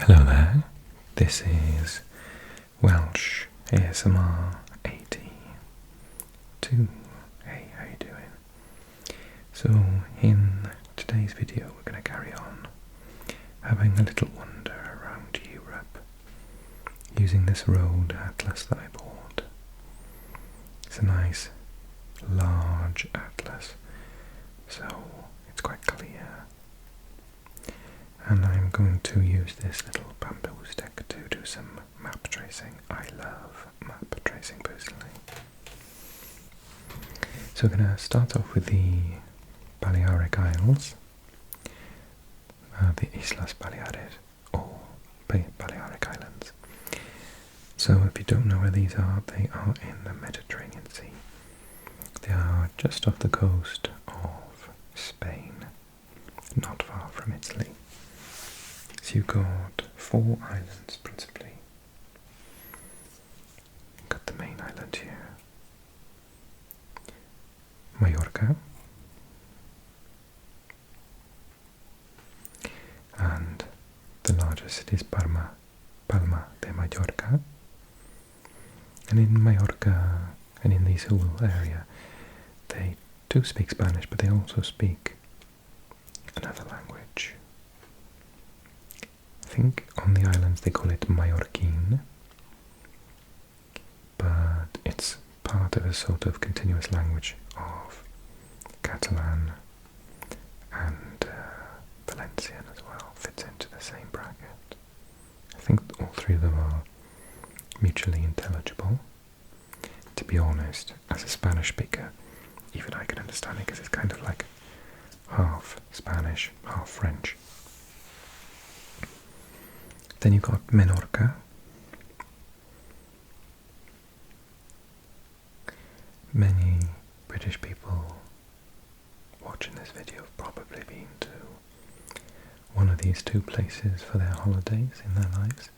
Hello there, this is Welsh ASMR 82. Hey, how you doing? So in today's video we're going to carry on having a little wander around Europe using this road atlas that I bought. It's a nice large atlas, so it's quite clear. And I'm going to use this little bamboo stick to do some map tracing. I love map tracing personally. So we're going to start off with the Balearic Isles, the Islas Baleares, or Balearic Islands. So if you don't know where these are, they are in the Mediterranean Sea. They are just off the coast of Spain, not far from Italy. So you've got 4 islands principally. You've got the main island here, Mallorca, and the largest city is Palma de Mallorca. And in Mallorca and in this whole area, they do speak Spanish, but they also speak another language. I think on the islands they call it Mallorquin, but it's part of a sort of continuous language of Catalan and Valencian as well, fits into the same bracket. I think all 3 of them are mutually intelligible. To be honest, as a Spanish speaker, even I can understand it because it's kind of like half Spanish, half French. Then you've got Menorca. Many British people watching this video have probably been to one of these 2 places for their holidays in their lives.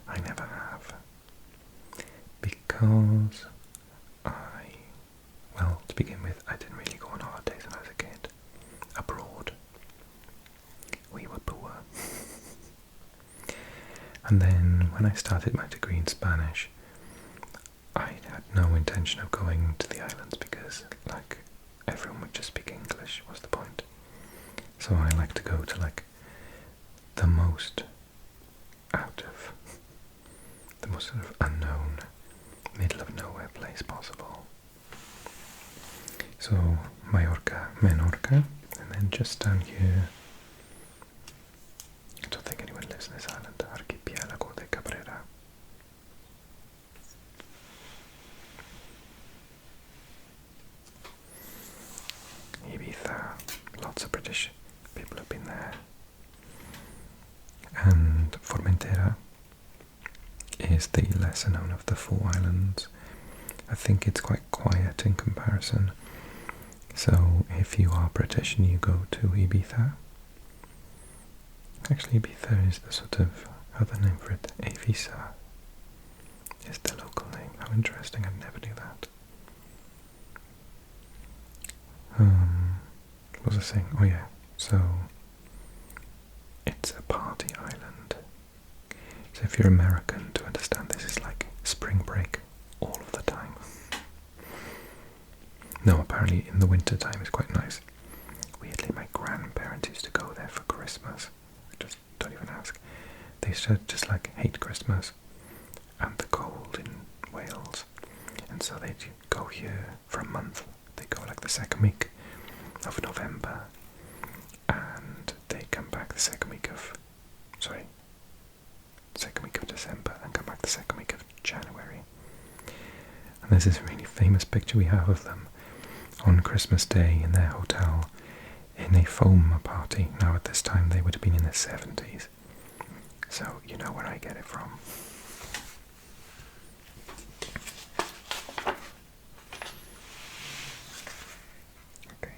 I never have, because well, to begin with, I didn't really go on holidays when I was a kid abroad. We were poor. And then when I started my degree in Spanish, I had no intention of going to the islands because, like, everyone would just speak English, was the point. So I like to go to, like, the most sort of unknown, middle of nowhere place possible. So Mallorca, Menorca, and then just down here, I don't think anyone lives in this island, Archipiélago de Cabrera. Ibiza, lots of British people have been there. And Formentera is the lesser known of the 4 islands. I think it's quite quiet in comparison. So if you are British and you go to Ibiza, actually Ibiza is the sort of other name for it. Ibiza is the local name. How interesting, I never knew that. What was I saying? Oh yeah, so it's a party island. So if you're American, to understand this is like spring break all of the time. No, apparently in the winter time it's quite nice. Weirdly, my grandparents used to go there for Christmas. Just don't even ask. They used to just like hate Christmas and the cold in Wales, and so they'd go here for a month. They go like the second week of November, and they come back the second week of December, and come back the second week of January. And there's this really famous picture we have of them on Christmas Day in their hotel in a foam party. Now at this time they would have been in their 70s, so you know where I get it from. Okay.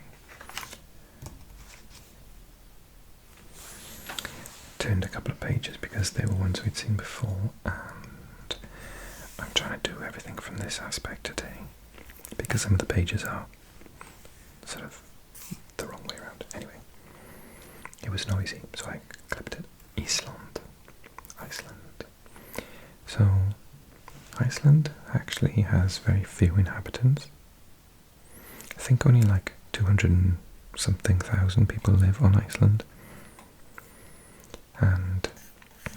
Turned a couple of pages because they were ones we'd seen before, and I'm trying to do everything from this aspect today because some of the pages are sort of the wrong way around. Anyway, it was noisy, so I clipped it. Iceland. Iceland actually has very few inhabitants. I think only like 200 and something thousand people live on Iceland. And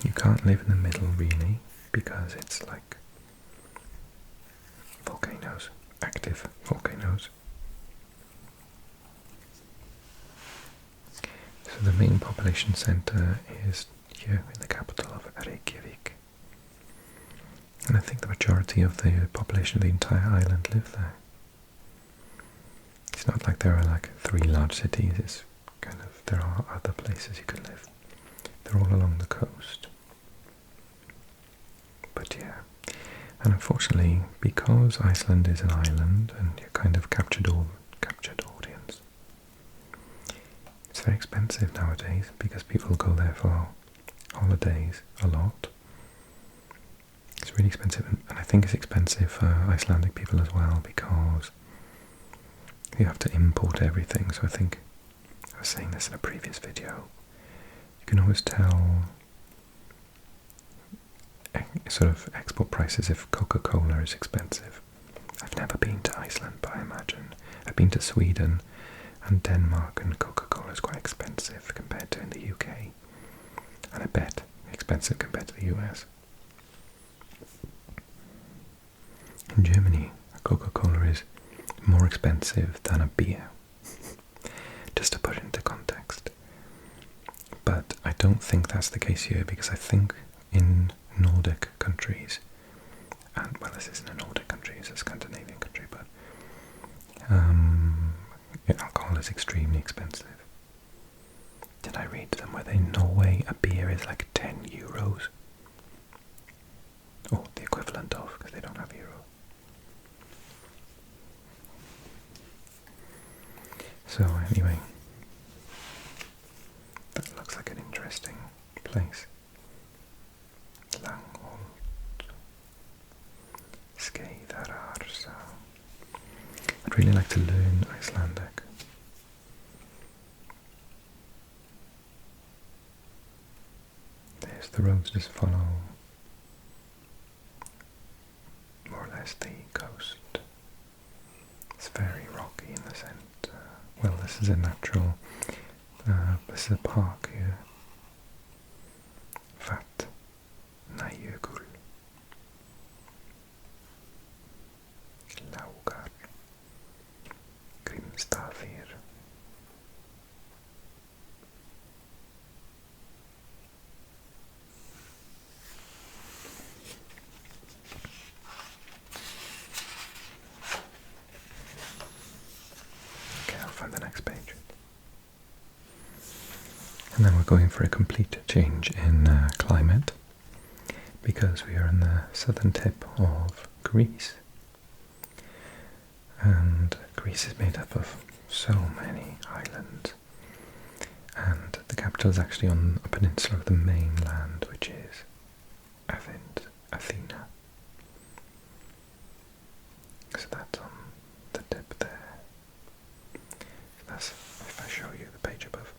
you can't live in the middle really, because it's like volcanoes, active volcanoes. So the main population centre is here in the capital of Reykjavik. And I think the majority of the population of the entire island live there. It's not like there are like 3 large cities, it's kind of, there are other places you can live. They're all along the coast. But yeah, and unfortunately, because Iceland is an island and you're kind of captured audience, it's very expensive nowadays because people go there for holidays a lot. It's really expensive, and I think it's expensive for Icelandic people as well because you have to import everything. So I think, I was saying this in a previous video, you can always tell sort of export prices if Coca-Cola is expensive. I've never been to Iceland, but I imagine I've been to Sweden and Denmark, and Coca-Cola is quite expensive compared to in the UK, and I bet expensive compared to the US. In Germany, Coca-Cola is more expensive than a beer, just to put it into context. But I don't think that's the case here, because I think in Nordic countries, and well, this isn't a Nordic country, it's a Scandinavian country, but alcohol is extremely expensive. Did I read somewhere that in Norway a beer is like 10 euros? Or the equivalent of, because they don't have euro. So anyway, that looks like an interesting place. I'd really like to learn Icelandic. There's the roads just follow more or less the coast. It's very rocky in the centre. Well, this is a natural, this is a park here. Vat Najökull. Laugar. Grimstafir. Okay, I'll find the next page. And then we're going for a complete change in climate, because we are in the southern tip of Greece. And Greece is made up of so many islands, and the capital is actually on a peninsula of the mainland, which is Athena. So that's on the tip there. So that's, if I show you the page above,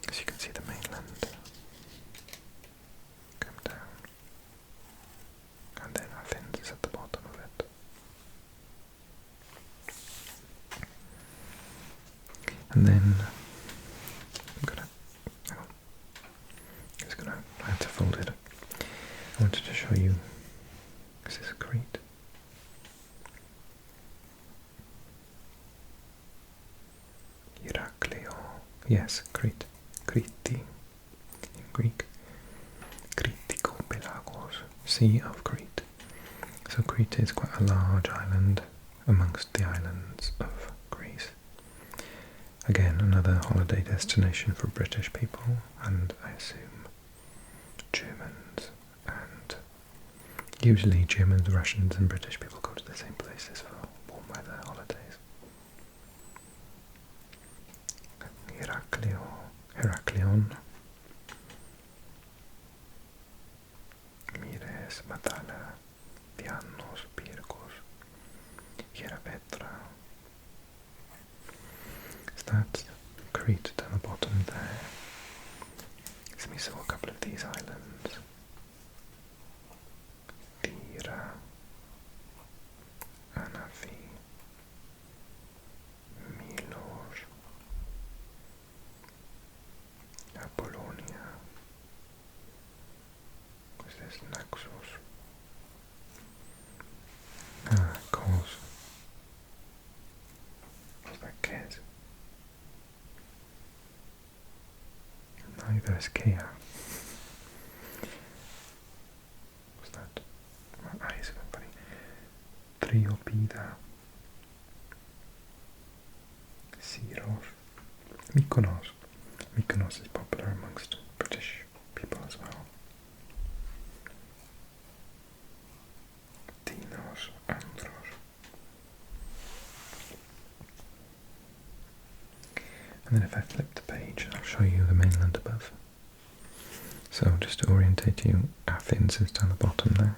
as you can see the mainland, come down, and then Athens is at the bottom of it. And then I'm gonna, hang on, I have to fold it. I wanted to show you, this is Crete. Iraklio, yes, Crete, Crete in Greek. Kritiko Pelagos, Sea of Crete. So Crete is quite a large island amongst the islands of Greece. Again, another holiday destination for British people, and I assume Germans, and usually Germans, Russians and British people go to the same places for warm weather holidays. Heraklion, Mires, Matala, Pianos, Pirkos, Herapetra. So that's Crete down the bottom there. So we saw a couple of these islands. maybe there's Kea. What's that? Iceland, buddy. Triopida. Syros. Mykonos. Mykonos is popular amongst British people as well. Tinos, Andros. And then if I flip the page, I'll show you the mainland above. So just to orientate you, Athens is down the bottom there.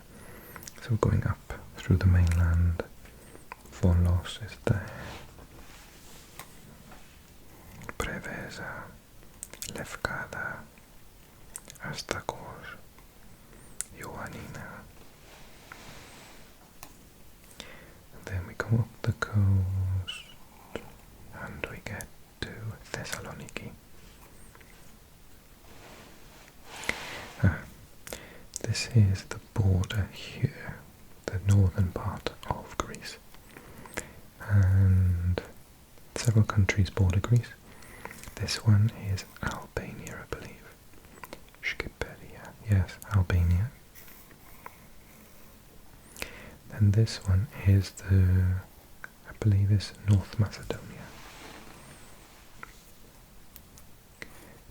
So going up through the mainland, Volos is there. Preveza, Lefkada, Astakos, Ioannina. And then we go up the coast and we get to Thessaloniki. This is the border here, the northern part of Greece. And several countries border Greece. This one is Albania, I believe. Shqiperia, yes, Albania. Then this one is I believe is North Macedonia.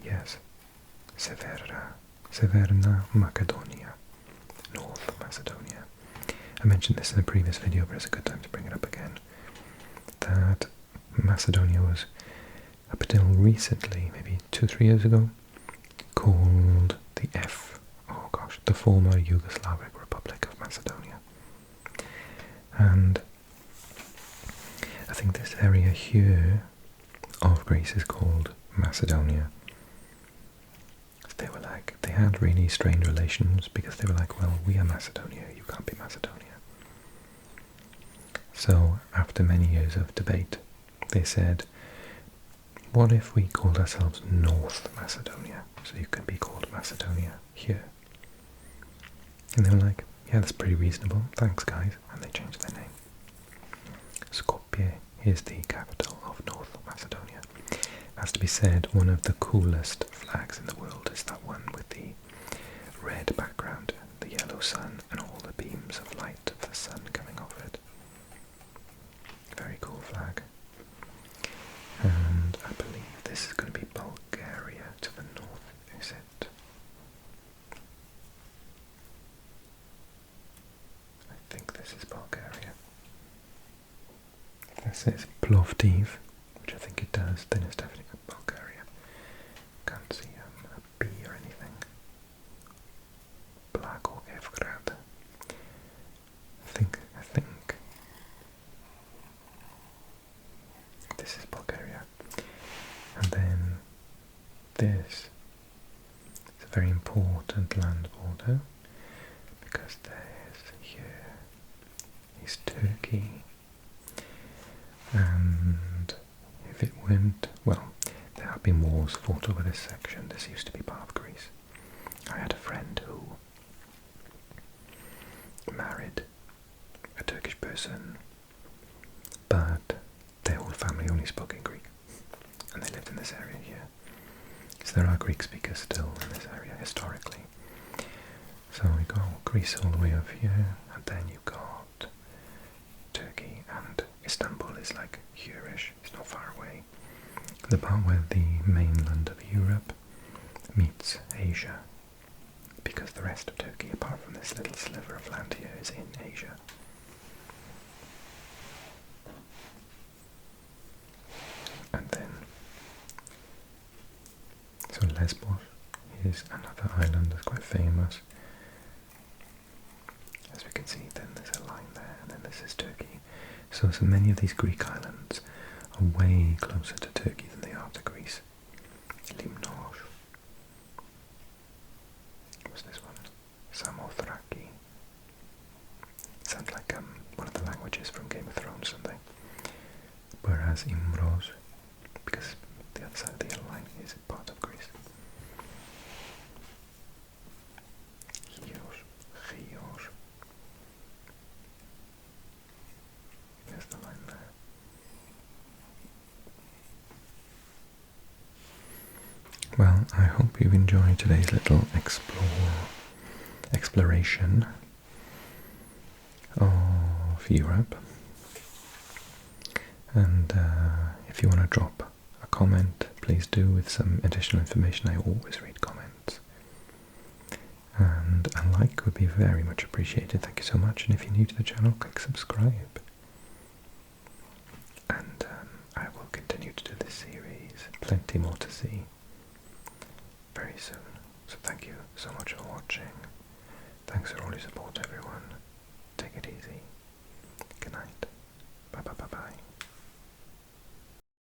Yes, Severna Macedonia, North Macedonia. I mentioned this in a previous video, but it's a good time to bring it up again. That Macedonia was, up until recently, maybe 2-3 years ago, called the former Yugoslavic Republic of Macedonia. And I think this area here of Greece is called Macedonia. They had really strained relations because they were like, well, we are Macedonia, you can't be Macedonia. So after many years of debate, they said, what if we called ourselves North Macedonia, so you can be called Macedonia here? And they were like, yeah, that's pretty reasonable, thanks guys, and they changed their name. Skopje is the capital of North Macedonia. Has to be said, one of the coolest flags in the world is that one with the red background, the yellow sun, and all the beams of light of the sun coming off it. Very cool flag. And I believe this is going to be Bulgaria to the north, is it? I think this is Bulgaria. If that says Plovdiv, which I think it does, then it's definitely Bulgaria. Can't see a B or anything. Blagoevgrad. I think this is Bulgaria. And then this is a very important land border because here is Turkey. And if it went, well, there have been wars fought over this section. This used to be part of Greece. I had a friend who married a Turkish person, but their whole family only spoke in Greek, and they lived in this area here. So there are Greek speakers still in this area historically. So we go Greece all the way over here, and then you got Turkey, and Istanbul is like here-ish, it's not far away. The part where the mainland of Europe meets Asia, because the rest of Turkey, apart from this little sliver of land here, is in Asia. And then, so Lesbos is another island that's quite famous. As we can see, then there's a line there, and then this is Turkey. So many of these Greek islands are way closer to Turkey than they are to Greece. Limnos. What's this one? Samothraki. Sounds like one of the languages from Game of Thrones, something. Whereas Imros, because the other side of the yellow line is part of Greece. Chios. There's the line there. Well, I hope you've enjoyed today's little exploration of Europe. And if you want to drop a comment, please do with some additional information. I always read comments. And a like would be very much appreciated. Thank you so much. And if you're new to the channel, click subscribe. And I will continue to do this series. Plenty more to see very soon. So thank you so much for watching. Thanks for all your support, everyone.